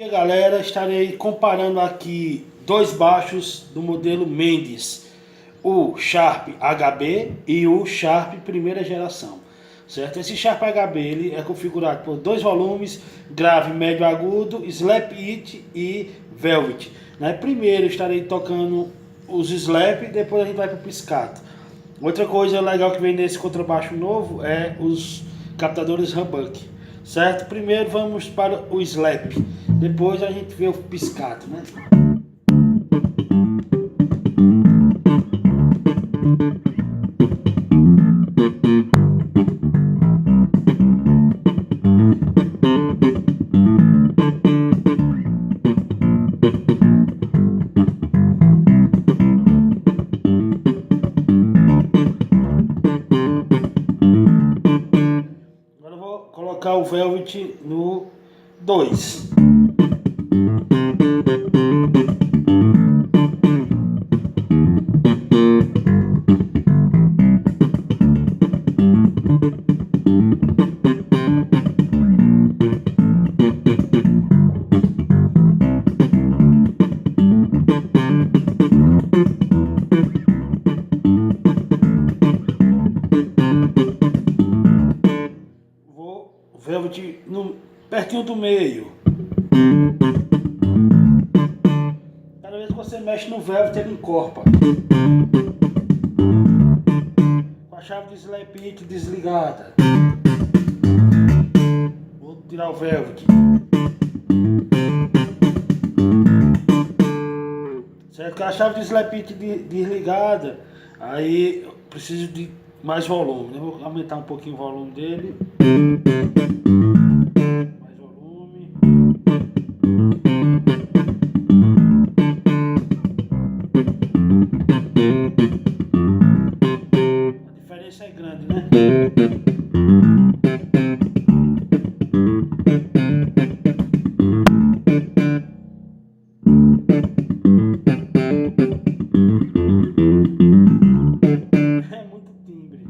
E galera, estarei comparando aqui dois baixos do modelo Mendes, o Sharp HB e o Sharp primeira geração, certo? Esse Sharp HB ele é configurado por dois volumes, grave, médio, agudo, slap it e velvet, né? Primeiro estarei tocando os slap, depois a gente vai para o piscato. Outra coisa legal que vem nesse contrabaixo novo é os captadores humbuck. Certo? Primeiro vamos para o slap, depois a gente vê o piscato, né? Colocar o velvet no 2. Velvet no, pertinho do meio. Cada vez que você mexe no velvet ele encorpa. Com a chave de slap it desligada. Vou tirar o velvet. Certo? Com a chave de slap it desligada, aí eu preciso de mais volume. Eu vou aumentar um pouquinho o volume dele. Mais volume. A diferença é grande, né? É muito timbre.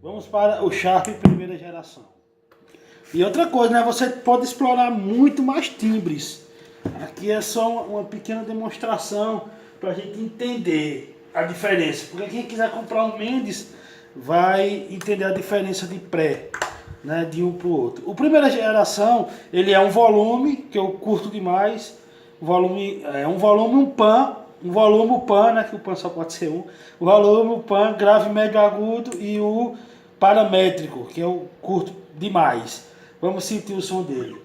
Vamos para o Sharp primeira geração. E outra coisa, né? Você pode explorar muito mais timbres. Aqui é só uma pequena demonstração para a gente entender a diferença. Porque quem quiser comprar um Mendes vai entender a diferença de pré, né, de um para o outro. O primeira geração ele é um volume que eu curto demais. Volume é um volume, um pan. Um volume, o pan, né, que o pan só pode ser um. O volume, o pan, grave, médio, agudo e o paramétrico, que eu curto demais. Vamos sentir o som dele.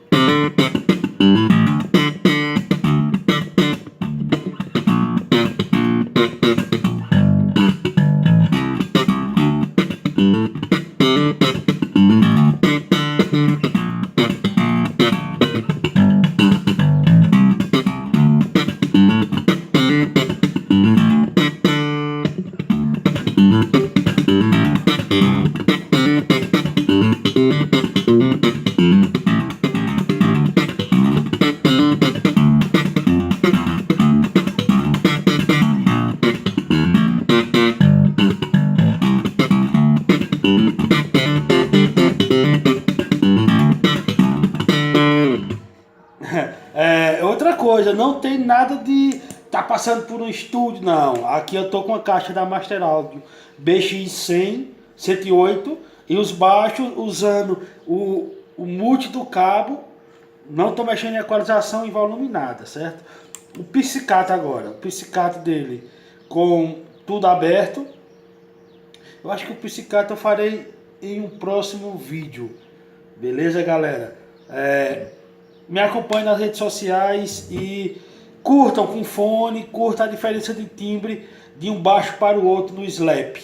Outra coisa, não tem nada de tá passando por um estúdio, não. Aqui eu tô com a caixa da Master Audio BX100 108 e os baixos usando o mute do cabo. Não tô mexendo em equalização e volume nada, certo? O pizzicato agora, o pizzicato dele com tudo aberto. Eu acho que o pizzicato eu farei em um próximo vídeo. Beleza, galera? Me acompanhe nas redes sociais e curtam com fone, curta a diferença de timbre de um baixo para o outro no slap.